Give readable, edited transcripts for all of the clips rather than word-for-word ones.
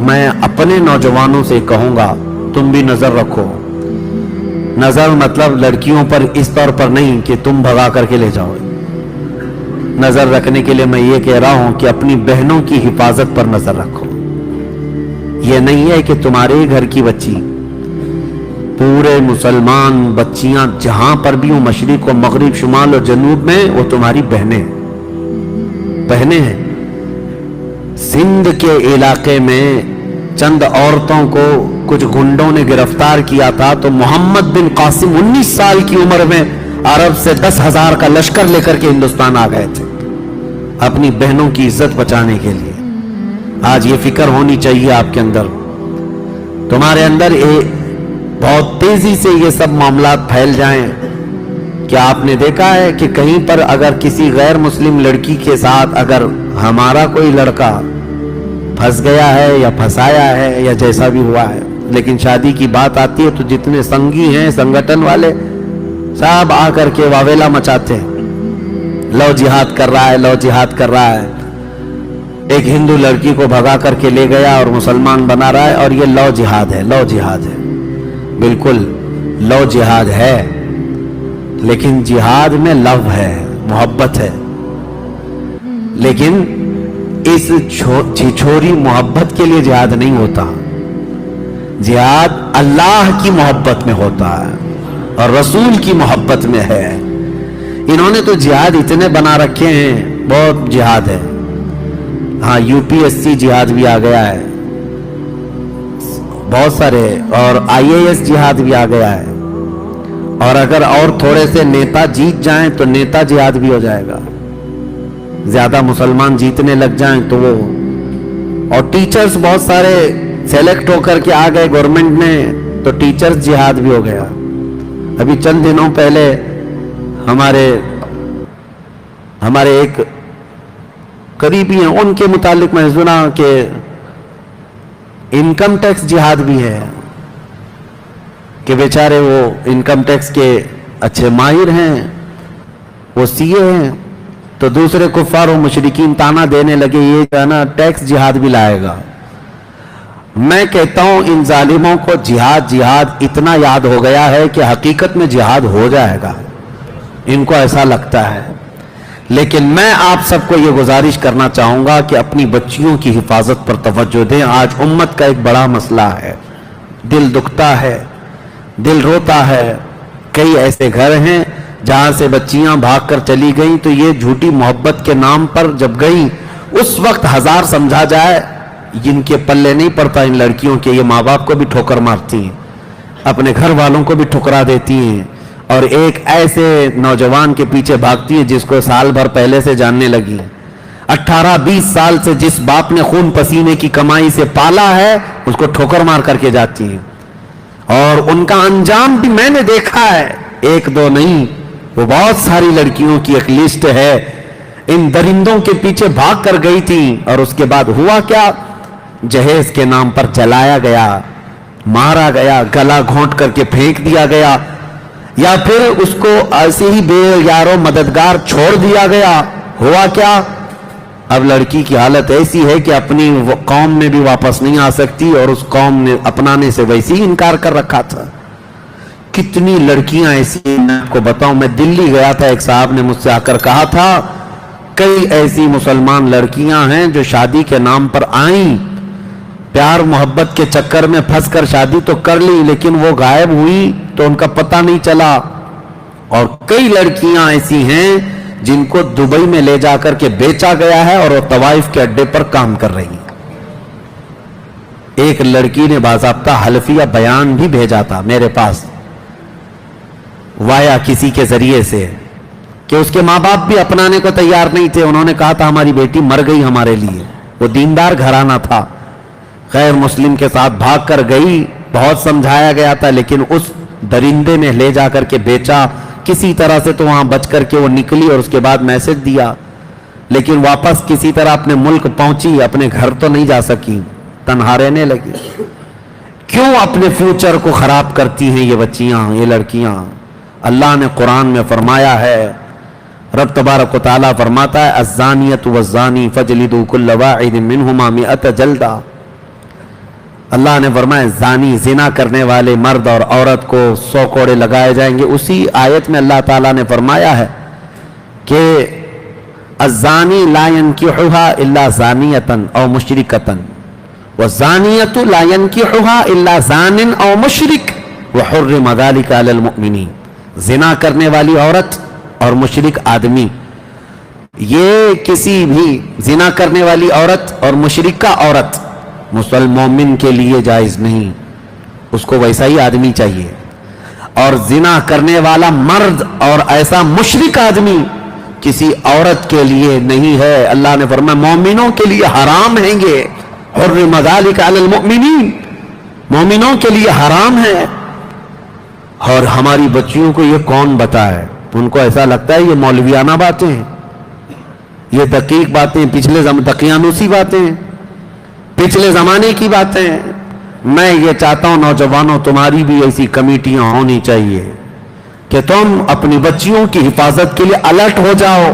میں اپنے نوجوانوں سے کہوں گا تم بھی نظر رکھو. نظر مطلب لڑکیوں پر اس طور پر نہیں کہ تم بھگا کر کے لے جاؤ. نظر رکھنے کے لیے میں یہ کہہ رہا ہوں کہ اپنی بہنوں کی حفاظت پر نظر رکھو. یہ نہیں ہے کہ تمہارے گھر کی بچی، پورے مسلمان بچیاں جہاں پر بھی ہوں، مشرق و مغرب، شمال و جنوب میں، وہ تمہاری بہنیں ہیں. سندھ کے علاقے میں چند عورتوں کو کچھ گنڈوں نے گرفتار کیا تھا تو محمد بن قاسم 19 سال کی عمر میں عرب سے 10,000 کا لشکر لے کر کے ہندوستان آ گئے تھے اپنی بہنوں کی عزت بچانے کے لیے. آج یہ فکر ہونی چاہیے آپ کے اندر. تمہارے اندر بہت تیزی سے یہ سب معاملات پھیل جائیں. کیا آپ نے دیکھا ہے کہ کہیں پر اگر کسی غیر مسلم لڑکی کے ساتھ اگر ہمارا کوئی لڑکا پھنس گیا ہے یا پھنسایا ہے یا جیسا بھی ہوا ہے، لیکن شادی کی بات آتی ہے تو جتنے سنگی ہیں سنگٹن والے سب آ کر کے واویلا مچاتے ہیں، لو جہاد کر رہا ہے، لو جہاد کر رہا ہے. ایک ہندو لڑکی کو بھگا کر کے لے گیا اور مسلمان بنا رہا ہے، اور یہ لو جہاد ہے. لو جہاد ہے، بالکل لو جہاد ہے، لیکن جہاد میں لو ہے، محبت ہے. لیکن اس چھوری محبت کے لیے جہاد نہیں ہوتا. جہاد اللہ کی محبت میں ہوتا ہے اور رسول کی محبت میں ہے. انہوں نے تو جہاد اتنے بنا رکھے ہیں، بہت جہاد ہے. ہاں UPSC جہاد بھی آ گیا ہے بہت سارے، اور IAS جہاد بھی آ گیا ہے. اور اگر اور تھوڑے سے نیتا جیت جائیں تو نیتا جہاد بھی ہو جائے گا. زیادہ مسلمان جیتنے لگ جائیں تو وہ، اور ٹیچرز بہت سارے سیلیکٹ ہو کر کے آ گئے گورنمنٹ میں تو ٹیچرز جہاد بھی ہو گیا. ابھی چند دنوں پہلے ہمارے ایک قریبی ہیں، ان کے متعلق میں سنا کہ انکم ٹیکس جہاد بھی ہے، کہ بیچارے وہ انکم ٹیکس کے اچھے ماہر ہیں، وہ CA ہیں، تو دوسرے کفار و مشرکین تانا دینے لگے یہ جو ہے نا ٹیکس جہاد بھی لائے گا. میں کہتا ہوں ان ظالموں کو جہاد اتنا یاد ہو گیا ہے کہ حقیقت میں جہاد ہو جائے گا، ان کو ایسا لگتا ہے. لیکن میں آپ سب کو یہ گزارش کرنا چاہوں گا کہ اپنی بچیوں کی حفاظت پر توجہ دیں. آج امت کا ایک بڑا مسئلہ ہے، دل دکھتا ہے، دل روتا ہے. کئی ایسے گھر ہیں جہاں سے بچیاں بھاگ کر چلی گئیں تو یہ جھوٹی محبت کے نام پر جب گئیں اس وقت ہزار سمجھا جائے، جن کے پلے نہیں پڑتا ان لڑکیوں کے، یہ ماں باپ کو بھی ٹھوکر مارتی ہیں، اپنے گھر والوں کو بھی ٹھکرا دیتی ہیں، اور ایک ایسے نوجوان کے پیچھے بھاگتی ہیں جس کو سال بھر پہلے سے جاننے لگی. 18-20 سال سے جس باپ نے خون پسینے کی کمائی سے پالا ہے اس کو ٹھوکر مار کر کے جاتی ہیں. اور ان کا انجام بھی میں نے دیکھا ہے، ایک دو نہیں، وہ بہت ساری لڑکیوں کی ایک لسٹ ہے. ان درندوں کے پیچھے بھاگ کر گئی تھی اور اس کے بعد ہوا کیا؟ جہیز کے نام پر جلایا گیا، مارا گیا، گلا گھونٹ کر کے پھینک دیا گیا، یا پھر اس کو ایسے ہی بے یارو مددگار چھوڑ دیا گیا. ہوا کیا؟ اب لڑکی کی حالت ایسی ہے کہ اپنی قوم میں بھی واپس نہیں آ سکتی، اور اس قوم نے اپنانے سے ویسے ہی انکار کر رکھا تھا. کتنی لڑکیاں ایسی ہیں میں آپ کو بتاؤں. میں دلی گیا تھا، ایک صاحب نے مجھ سے آ کر کہا تھا کئی ایسی مسلمان لڑکیاں ہیں جو شادی کے نام پر آئیں، پیار محبت کے چکر میں پھنس کر شادی تو کر لی لیکن وہ غائب ہوئی تو ان کا پتہ نہیں چلا. اور کئی لڑکیاں ایسی ہیں جن کو دبئی میں لے جا کر کے بیچا گیا ہے اور وہ طوائف کے اڈے پر کام کر رہی ہیں. ایک لڑکی نے باضابطہ حلفیہ بیان بھی بھیجا تھا میرے پاس وایا کسی کے ذریعے سے کہ اس کے ماں باپ بھی اپنانے کو تیار نہیں تھے. انہوں نے کہا تھا ہماری بیٹی مر گئی ہمارے لیے. وہ دیندار گھرانہ تھا، غیر مسلم کے ساتھ بھاگ کر گئی، بہت سمجھایا گیا تھا لیکن اس درندے نے لے جا کر کے بیچا. کسی طرح سے تو وہاں بچ کر کے وہ نکلی اور اس کے بعد میسج دیا، لیکن واپس کسی طرح اپنے ملک پہنچی، اپنے گھر تو نہیں جا سکی، تنہا رہنے لگی. کیوں اپنے فیوچر کو خراب کرتی ہیں یہ بچیاں، یہ لڑکیاں؟ اللہ نے قرآن میں فرمایا ہے، رب تبارک و تعالیٰ فرماتا ہے الزانیۃ والزانی فجلدوا کل واحد منہما 100 جلدہ. اللہ نے فرمایا زانی زنا کرنے والے مرد اور عورت کو 100 کوڑے لگائے جائیں گے. اسی آیت میں اللہ تعالیٰ نے فرمایا ہے کہ الزانی لا ينکحها الا زانیۃ او مشرکۃ والزانیۃ لا ينکحها الا زان او مشرک وحرم ذلک علی المؤمنین. زنا کرنے والی عورت اور مشرک آدمی، یہ کسی بھی زنا کرنے والی عورت اور مشرکہ عورت مومن کے لیے جائز نہیں، اس کو ویسا ہی آدمی چاہیے. اور زنا کرنے والا مرد اور ایسا مشرک آدمی کسی عورت کے لیے نہیں ہے. اللہ نے فرمایا مومنوں کے لیے حرام ہیں گے. حرم ذلک علی المؤمنین، مومنوں کے لیے حرام ہے. اور ہماری بچیوں کو یہ کون بتائے؟ ان کو ایسا لگتا ہے یہ مولویانہ باتیں ہیں، یہ دقیق باتیں، دقیانوسی باتیں، پچھلے زمانے کی باتیں. میں یہ چاہتا ہوں نوجوانوں تمہاری بھی ایسی کمیٹیاں ہونی چاہیے کہ تم اپنی بچیوں کی حفاظت کے لیے الرٹ ہو جاؤ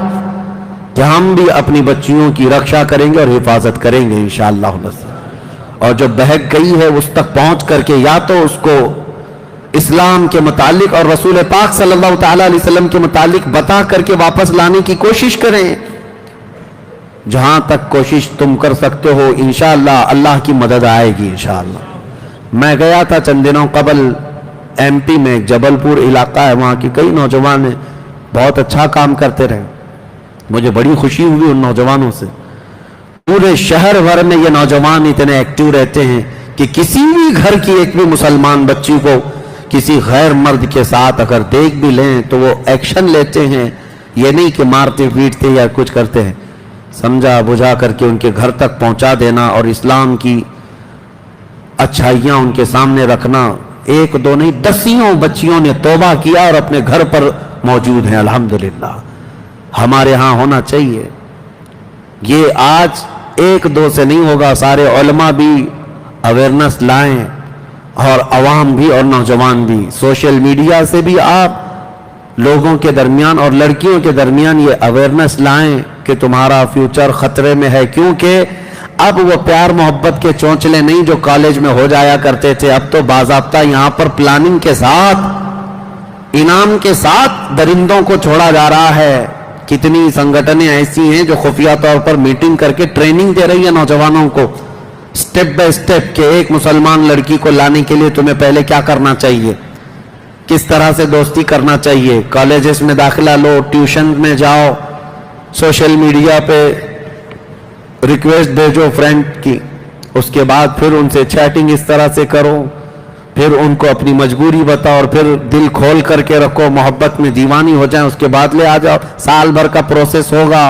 کہ ہم بھی اپنی بچیوں کی رکشا کریں گے اور حفاظت کریں گے انشاءاللہ. اور جو بہک گئی ہے اس تک پہنچ کر کے یا تو اس کو اسلام کے متعلق اور رسول پاک صلی اللہ تعالی علیہ وسلم کے متعلق بتا کر کے واپس لانے کی کوشش کریں. جہاں تک کوشش تم کر سکتے ہو انشاءاللہ اللہ کی مدد آئے گی انشاءاللہ. میں گیا تھا چند دنوں قبل ایم پی میں، جبل پور علاقہ ہے، وہاں کی کئی نوجوان ہیں، بہت اچھا کام کرتے رہے. مجھے بڑی خوشی ہوئی ان نوجوانوں سے. پورے شہر بھر میں یہ نوجوان اتنے ایکٹیو رہتے ہیں کہ کسی بھی گھر کی ایک بھی مسلمان بچی کو کسی غیر مرد کے ساتھ اگر دیکھ بھی لیں تو وہ ایکشن لیتے ہیں. یہ نہیں کہ مارتے پیٹتے یا کچھ کرتے ہیں، سمجھا بجھا کر کے ان کے گھر تک پہنچا دینا اور اسلام کی اچھائیاں ان کے سامنے رکھنا. ایک دو نہیں، دسیوں بچیوں نے توبہ کیا اور اپنے گھر پر موجود ہیں الحمدللہ. ہمارے ہاں ہونا چاہیے. یہ آج ایک دو سے نہیں ہوگا، سارے علماء بھی اویئرنس لائیں اور عوام بھی اور نوجوان بھی. سوشل میڈیا سے بھی آپ لوگوں کے درمیان اور لڑکیوں کے درمیان یہ اویئرنس لائیں کہ تمہارا فیوچر خطرے میں ہے. کیونکہ اب وہ پیار محبت کے چونچلے نہیں جو کالج میں ہو جایا کرتے تھے، اب تو باضابطہ یہاں پر پلاننگ کے ساتھ، انعام کے ساتھ درندوں کو چھوڑا جا رہا ہے. کتنی سنگٹنیں ایسی ہیں جو خفیہ طور پر میٹنگ کر کے ٹریننگ دے رہی ہے نوجوانوں کو سٹیپ بائی سٹیپ کہ ایک مسلمان لڑکی کو لانے کے لیے تمہیں پہلے کیا کرنا چاہیے، کس طرح سے دوستی کرنا چاہیے. کالجز میں داخلہ لو، ٹیوشن میں جاؤ، سوشل میڈیا پہ ریکویسٹ بھیجو فرینڈ کی، اس کے بعد پھر ان سے چیٹنگ اس طرح سے کرو، پھر ان کو اپنی مجبوری بتاؤ اور پھر دل کھول کر کے رکھو، محبت میں دیوانی ہو جائیں، اس کے بعد لے آ جاؤ. سال بھر کا پروسیس ہوگا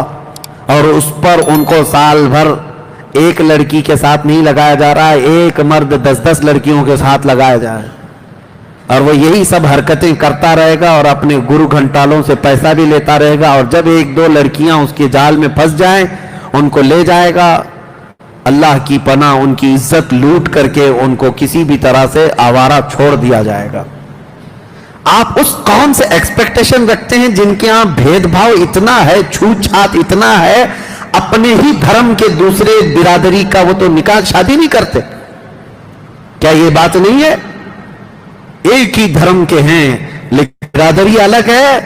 اور اس پر ان کو سال بھر ایک لڑکی کے ساتھ نہیں لگایا جا رہا ہے، ایک مرد 10 لڑکیوں کے ساتھ لگایا جا رہا ہے. اور وہ یہی سب حرکتیں کرتا رہے گا اور اپنے گرو گھنٹالوں سے پیسہ بھی لیتا رہے گا. اور جب ایک دو لڑکیاں اس کے جال میں پھنس جائیں ان کو لے جائے گا. اللہ کی پناہ، ان کی عزت لوٹ کر کے ان کو کسی بھی طرح سے آوارہ چھوڑ دیا جائے گا. آپ اس قوم سے ایکسپیکٹیشن رکھتے ہیں جن کے ہاں بھید بھاؤ اتنا ہے، چھوت چھات اتنا ہے، اپنے ہی دھرم کے دوسرے برادری کا وہ تو نکاح شادی نہیں کرتے. کیا یہ بات نہیں ہے؟ ایک ہی دھرم کے ہیں لیکن برادری الگ ہے.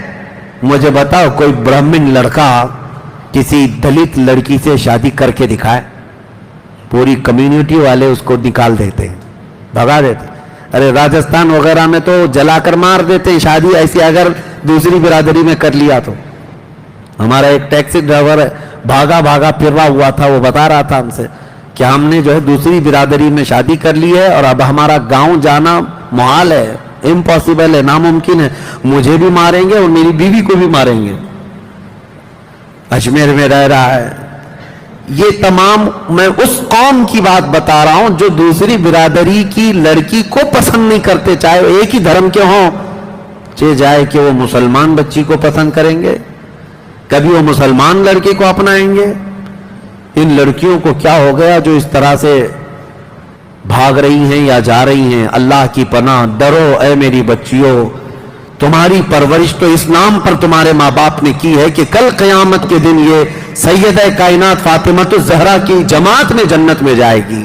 مجھے بتاؤ کوئی برہمن لڑکا کسی دلت لڑکی سے شادی کر کے دکھائے، پوری کمیونٹی والے اس کو نکال دیتے ہیں، بھگا دیتے. ارے راجستھان وغیرہ میں تو جلا کر مار دیتے ہیں شادی ایسی اگر دوسری برادری میں کر لیا تو. ہمارا ایک ٹیکسی ڈرائیور بھاگا پھر رہا ہوا تھا، وہ بتا رہا تھا ہم سے کہ ہم نے جو ہے دوسری برادری میں شادی کر لی ہے اور اب ہمارا گاؤں جانا محال ہے، امپاسبل ہے، ناممکن ہے. مجھے بھی ماریں گے اور میری بیوی کو بھی ماریں گے. اجمیر میں رہ رہا ہے. یہ تمام میں اس قوم کی بات بتا رہا ہوں جو دوسری برادری کی لڑکی کو پسند نہیں کرتے، چاہے وہ ایک ہی دھرم کے ہوں. چاہے جائے کہ وہ مسلمان بچی کو پسند کریں گے، کبھی وہ مسلمان لڑکے کو اپنائیں گے. ان لڑکیوں کو کیا ہو گیا جو اس طرح سے بھاگ رہی ہیں یا جا رہی ہیں؟ اللہ کی پناہ، ڈرو اے میری بچیوں. تمہاری پرورش تو اسلام پر تمہارے ماں باپ نے کی ہے کہ کل قیامت کے دن یہ سیدہ کائنات فاطمہ الزہرا کی جماعت میں جنت میں جائے گی.